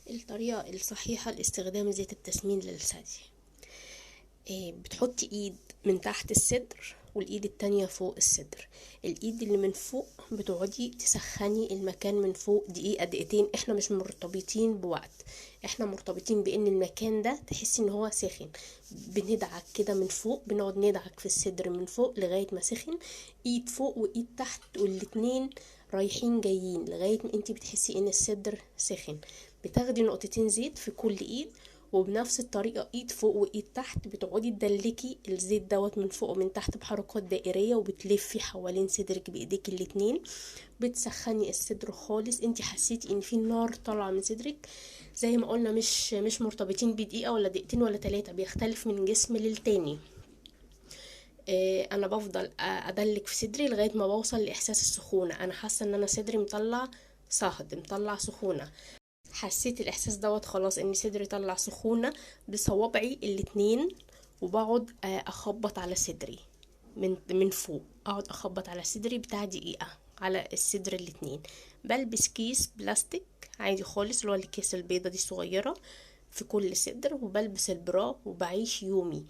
الطريقة الصحيحة لاستخدام زيت التسمين للثدي. بتحطي ايد من تحت الصدر والايد التانية فوق الصدر. الايد اللي من فوق بتقعدي تسخني المكان من فوق دقيقة دقيقتين. احنا مش مرتبطين بوقت، احنا مرتبطين بان المكان ده تحسي ان هو سخن. بندعك كده من فوق، بنقعد ندعك في الصدر من فوق لغاية ما سخن، ايد فوق وايد تحت والاتنين رايحين جايين لغاية ما انتي بتحسي ان الصدر سخن. بتاخدي نقطتين زيت في كل ايد، وبنفس الطريقة ايد فوق وايد تحت بتقعدي تدلكي الزيت دوت من فوق ومن تحت بحركات دائرية، وبتلفي حوالين صدرك بايديك الاتنين. بتسخني الصدر خالص. انتي حسيتي ان في نار طالعة من صدرك، زي ما قلنا مش مرتبطين بدقيقة ولا دقيقتين ولا 3، بيختلف من جسم للتاني. انا بفضل ادلك في صدري لغاية ما بوصل لاحساس السخونة. انا حاسة ان انا صدري مطلع صهد، مطلع سخونة. حسيت الاحساس دوت خلاص ان صدري طلع سخونة بصوابعي الاتنين، وبقعد اخبط على صدري من فوق. اقعد اخبط على صدري بتاع دقيقة على الصدر الاتنين. بلبس كيس بلاستيك عادي خالص، اللي هو الكيس البيضة دي صغيرة في كل صدر، وبلبس البرا وبعيش يومي.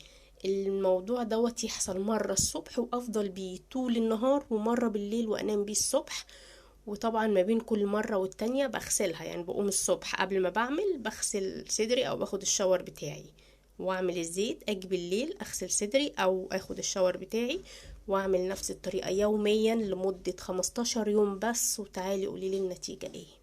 الموضوع دوت يحصل مرة الصبح وافضل بيه طول النهار، ومرة بالليل وانام بيه الصبح. وطبعا ما بين كل مرة والتانية بغسلها، يعني بقوم الصبح قبل ما بعمل بغسل صدري او باخد الشاور بتاعي واعمل الزيت، اجي بالليل اغسل صدري او اخد الشاور بتاعي واعمل نفس الطريقة يوميا لمدة 15 يوم بس. وتعالي قوليلي النتيجة ايه.